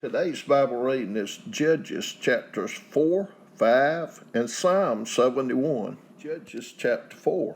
Today's Bible reading is Judges chapters 4, 5, and Psalm 71. Judges chapter 4.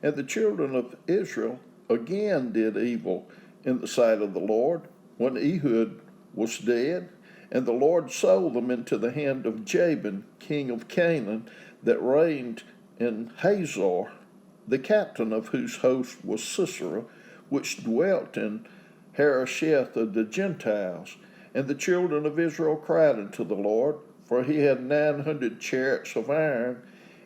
And the children of Israel again did evil in the sight of the Lord when Ehud was dead, and the Lord sold them into the hand of Jabin, king of Canaan, that reigned in Hazor, the captain of whose host was Sisera, which dwelt in Harosheth of the Gentiles. And the children of Israel cried unto the Lord, for he had 900 chariots of iron.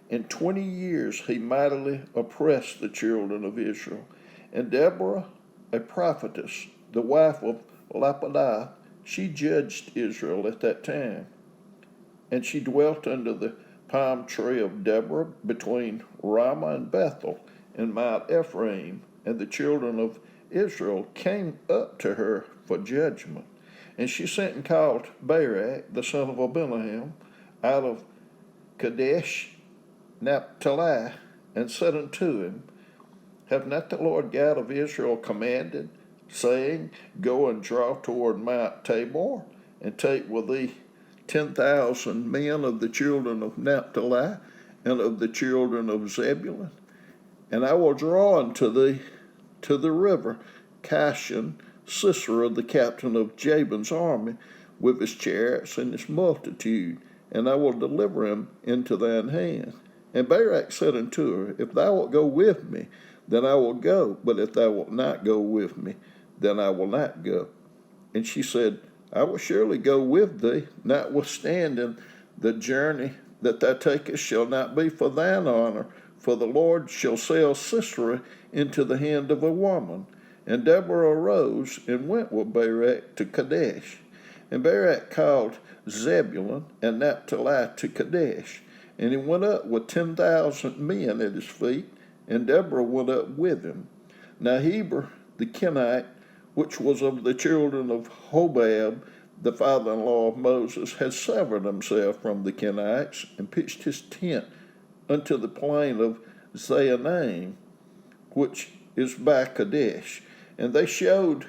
In 20 years he mightily oppressed the children of Israel. And Deborah, a prophetess, the wife of Lapidoth, she judged Israel at that time. And she dwelt under the palm tree of Deborah between Ramah and Bethel in Mount Ephraim. And the children of Israel came up to her for judgment. And she sent and called Barak, the son of Abimelech, out of Kadesh Naphtali, and said unto him, Have not the Lord God of Israel commanded, saying, Go and draw toward Mount Tabor, and take with thee 10,000 men of the children of Naphtali, and of the children of Zebulun? And I will draw unto thee to the river Kishon Sisera, the captain of Jabin's army, with his chariots and his multitude, and I will deliver him into thine hand. And Barak said unto her, If thou wilt go with me, then I will go, but if thou wilt not go with me, then I will not go. And she said, I will surely go with thee, notwithstanding the journey that thou takest shall not be for thine honor, for the Lord shall sell Sisera into the hand of a woman. And Deborah arose and went with Barak to Kadesh. And Barak called Zebulun and Naphtali to Kadesh. And he went up with 10,000 men at his feet, and Deborah went up with him. Now Heber the Kenite, which was of the children of Hobab, the father-in-law of Moses, had severed himself from the Kenites, and pitched his tent unto the plain of Zaanaim, which is by Kadesh. And they showed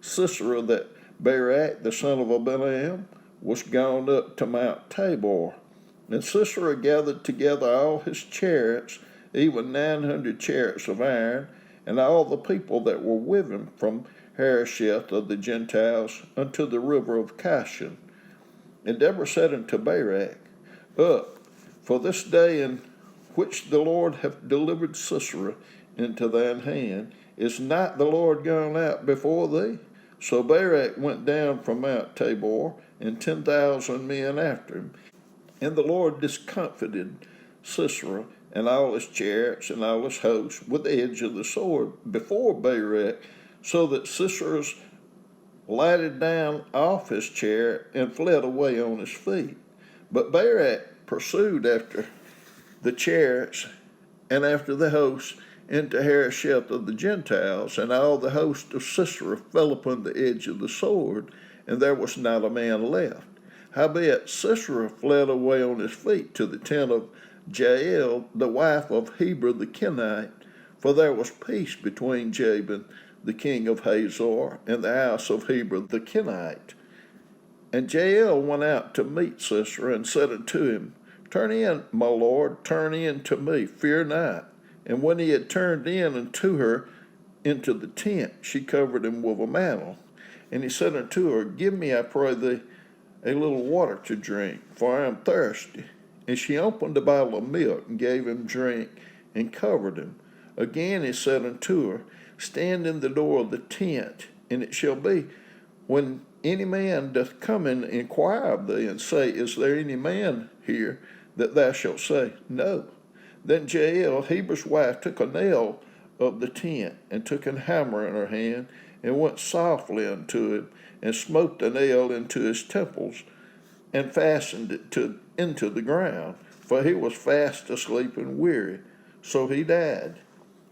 Sisera that Barak, the son of Abimelech, was gone up to Mount Tabor. And Sisera gathered together all his chariots, even 900 chariots of iron, and all the people that were with him from Harosheth of the Gentiles unto the river of Kishon. And Deborah said unto Barak, Up, for this day in which the Lord hath delivered Sisera into thine hand, is not the Lord gone out before thee? So Barak went down from Mount Tabor, and 10,000 men after him. And the Lord discomfited Sisera and all his chariots and all his hosts with the edge of the sword before Barak, so that Sisera lighted down off his chariot and fled away on his feet. But Barak pursued after the chariots and after the hosts into Harosheth of the Gentiles, and all the host of Sisera fell upon the edge of the sword, and there was not a man left. Howbeit Sisera fled away on his feet to the tent of Jael, the wife of Heber the Kenite, for there was peace between Jabin, the king of Hazor, and the house of Heber the Kenite. And Jael went out to meet Sisera, and said unto him, Turn in, my lord, turn in to me, fear not. And when he had turned in unto her into the tent, she covered him with a mantle. And he said unto her, Give me, I pray thee, a little water to drink, for I am thirsty. And she opened a bottle of milk, and gave him drink, and covered him. Again he said unto her, Stand in the door of the tent, and it shall be, when any man doth come and inquire of thee, and say, Is there any man here? That thou shalt say, No. Then Jael, Heber's wife, took a nail of the tent, and took a hammer in her hand, and went softly unto him, and smote the nail into his temples, and fastened it into the ground. For he was fast asleep and weary. So he died.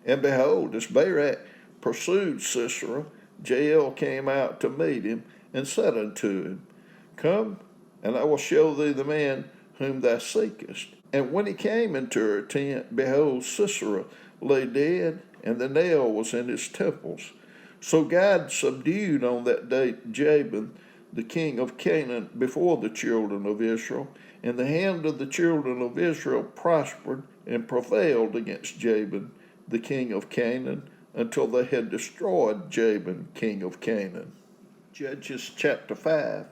And behold, as Barak pursued Sisera, Jael came out to meet him, and said unto him, Come, and I will show thee the man whom thou seekest. And when he came into her tent, behold, Sisera lay dead, and the nail was in his temples. So God subdued on that day Jabin, the king of Canaan, before the children of Israel. And the hand of the children of Israel prospered and prevailed against Jabin, the king of Canaan, until they had destroyed Jabin, king of Canaan. Judges chapter 5.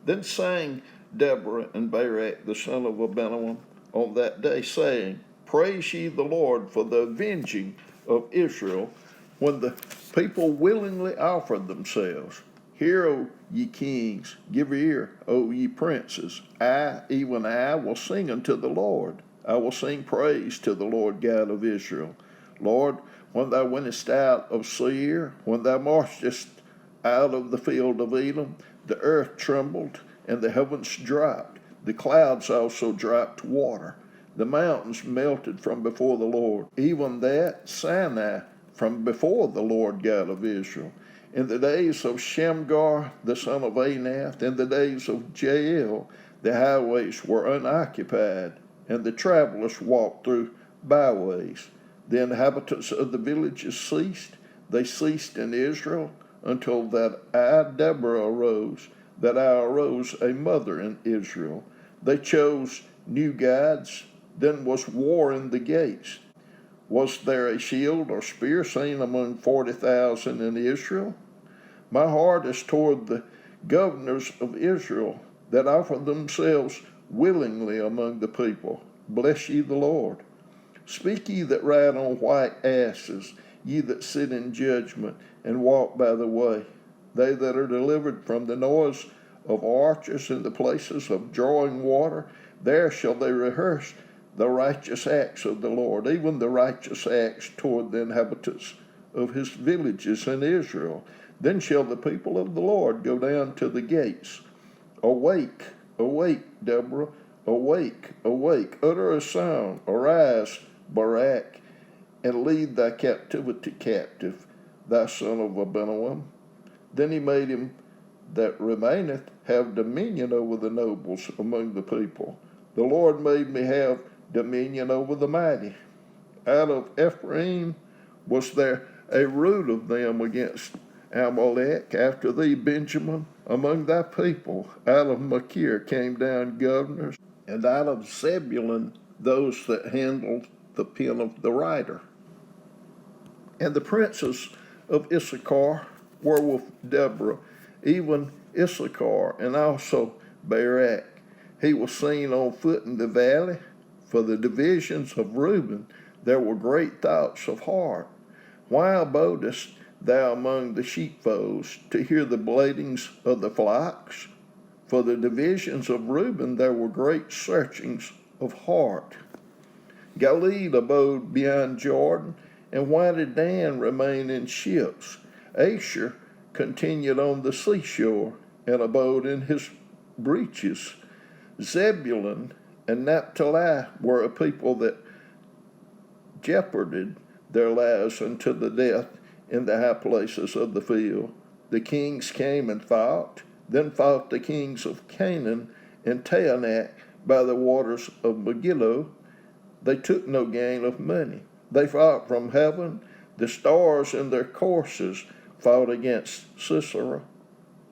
Then sang Deborah and Barak the son of Abinoam on that day, saying, Praise ye the Lord for the avenging of Israel, when the people willingly offered themselves. Hear, O ye kings, give ear, O ye princes. I, even I, will sing unto the Lord. I will sing praise to the Lord God of Israel. Lord, when thou wentest out of Seir, when thou marchest out of the field of Elam, the earth trembled, and the heavens dropped. The clouds also dropped water. The mountains melted from before the Lord. Even that Sinai from before the Lord God of Israel. In the days of Shamgar, the son of Anath, in the days of Jael, the highways were unoccupied, and the travelers walked through byways. The inhabitants of the villages ceased. They ceased in Israel until that I, Deborah, arose, that I arose a mother in Israel. They chose new gods. Then was war in the gates. Was there a shield or spear seen among 40,000 in Israel? My heart is toward the governors of Israel that offer themselves willingly among the people. Bless ye the Lord. Speak ye that ride on white asses, ye that sit in judgment and walk by the way. They that are delivered from the noise of archers in the places of drawing water, there shall they rehearse the righteous acts of the Lord, even the righteous acts toward the inhabitants of his villages in Israel. Then shall the people of the Lord go down to the gates. Awake, awake, Deborah, awake, awake, utter a sound, arise, Barak, and lead thy captivity captive, thy son of Abinoam. Then he made him that remaineth have dominion over the nobles among the people. The Lord made me have dominion over the mighty. Out of Ephraim was there a root of them against Amalek. After thee, Benjamin, among thy people. Out of Machir came down governors, and out of Zebulun those that handled the pen of the writer. And the princes of Issachar were with Deborah, even Issachar, and also Barak. He was seen on foot in the valley. For the divisions of Reuben there were great thoughts of heart. Why abodest thou among the sheepfolds to hear the blatings of the flocks? For the divisions of Reuben there were great searchings of heart. Galilee abode beyond Jordan, and why did Dan remain in ships? Asher continued on the seashore, and abode in his breaches. Zebulun and Naphtali were a people that jeoparded their lives unto the death in the high places of the field. The kings came and fought. Then fought the kings of Canaan and Taanach by the waters of Megiddo. They took no gain of money. They fought from heaven. The stars in their courses fought against Sisera.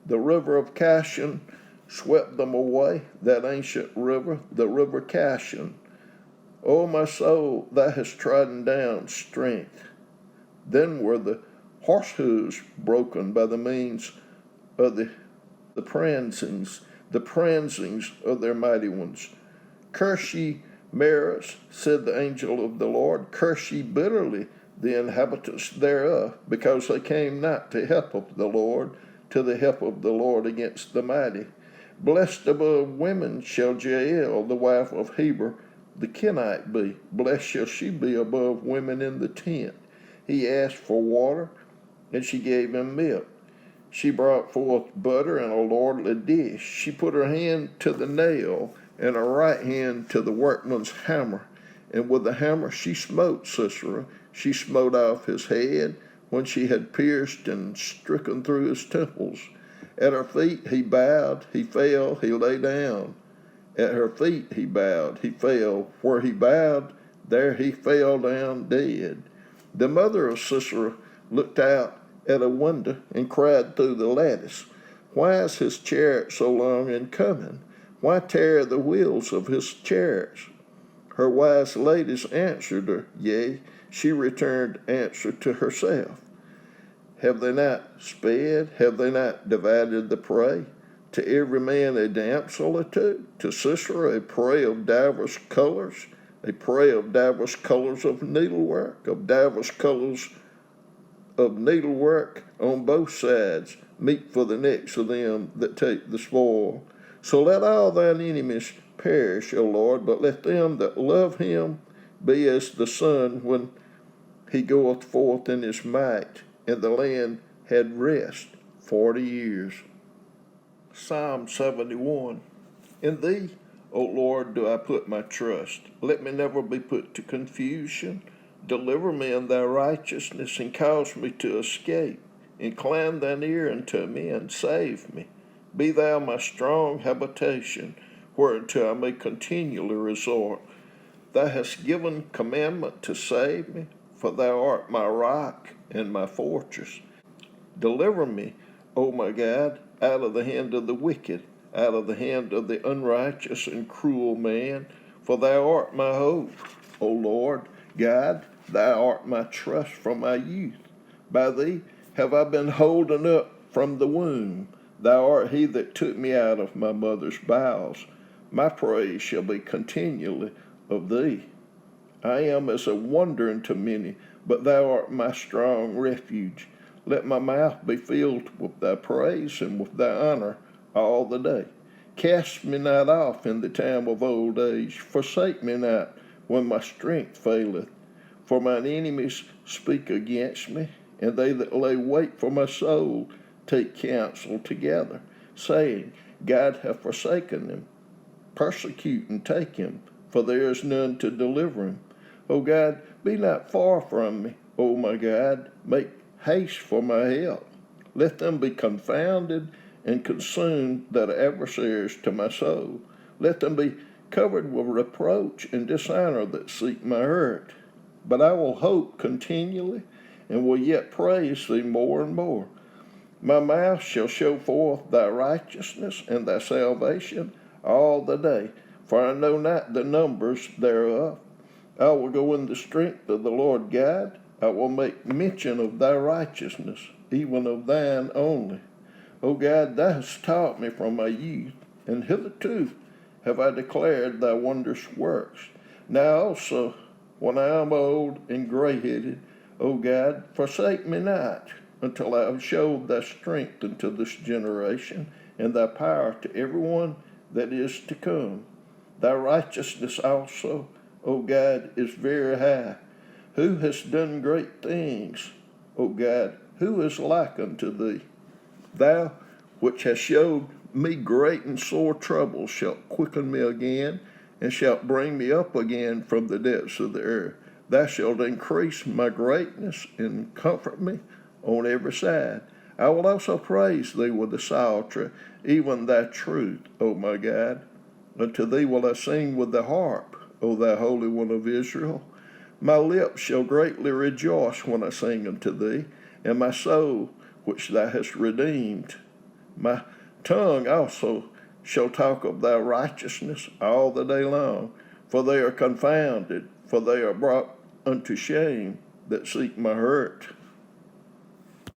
The river of Kishon swept them away, that ancient river, the river Kishon. O my soul, thou hast trodden down strength. Then were the horse hooves broken by the means of the pransings of their mighty ones. Curse ye Meres, said the angel of the Lord, curse ye bitterly the inhabitants thereof, because they came not to help of the Lord, to the help of the Lord against the mighty. Blessed above women shall Jael, the wife of Heber, the Kenite, be. Blessed shall she be above women in the tent. He asked for water, and she gave him milk. She brought forth butter in a lordly dish. She put her hand to the nail, and her right hand to the workman's hammer. And with the hammer she smote Sisera. She smote off his head when she had pierced and stricken through his temples. At her feet he bowed, he fell, he lay down. At her feet he bowed, he fell. Where he bowed, there he fell down dead. The mother of Sisera looked out at a window and cried through the lattice, Why is his chariot so long in coming? Why tear the wheels of his chariots? Her wise ladies answered her, yea, she returned answer to herself. Have they not sped? Have they not divided the prey? To every man a damsel or two, to Sisera a prey of divers colors, a prey of divers colors of needlework, of divers colors of needlework on both sides, meat for the necks of them that take the spoil. So let all thine enemies perish, O Lord, but let them that love him be as the sun when he goeth forth in his might, and the land had rest 40 years. Psalm 71. In thee, O Lord, do I put my trust. Let me never be put to confusion. Deliver me in thy righteousness, and cause me to escape. Incline thine ear unto me, and save me. Be thou my strong habitation, whereunto I may continually resort. Thou hast given commandment to save me, for thou art my rock and my fortress. Deliver me, O my God, out of the hand of the wicked, out of the hand of the unrighteous and cruel man, for thou art my hope. O Lord God, thou art my trust from my youth. By thee have I been holden up from the womb. Thou art he that took me out of my mother's bowels. My praise shall be continually of thee. I am as a wonder unto many, but thou art my strong refuge. Let my mouth be filled with thy praise and with thy honor all the day. Cast me not off in the time of old age. Forsake me not when my strength faileth. For mine enemies speak against me, and they that lay wait for my soul take counsel together, saying, God hath forsaken him. Persecute and take him, for there is none to deliver him. O God, be not far from me. O my God, make haste for my help. Let them be confounded and consumed that are adversaries to my soul. Let them be covered with reproach and dishonor that seek my hurt. But I will hope continually, and will yet praise thee more and more. My mouth shall show forth thy righteousness and thy salvation all the day, for I know not the numbers thereof. I will go in the strength of the Lord God. I will make mention of thy righteousness, even of thine only. O God, thou hast taught me from my youth, and hitherto have I declared thy wondrous works. Now also, when I am old and gray-headed, O God, forsake me not, until I have showed thy strength unto this generation, and thy power to everyone that is to come. Thy righteousness also, O God, is very high. Who has done great things? O God, who is like unto thee? Thou, which hast showed me great and sore trouble, shalt quicken me again, and shalt bring me up again from the depths of the earth. Thou shalt increase my greatness and comfort me on every side. I will also praise thee with the psaltery, even thy truth, O my God. Unto thee will I sing with the harp, O thou Holy One of Israel. My lips shall greatly rejoice when I sing unto thee, and my soul, which thou hast redeemed. My tongue also shall talk of thy righteousness all the day long, for they are confounded, for they are brought unto shame that seek my hurt.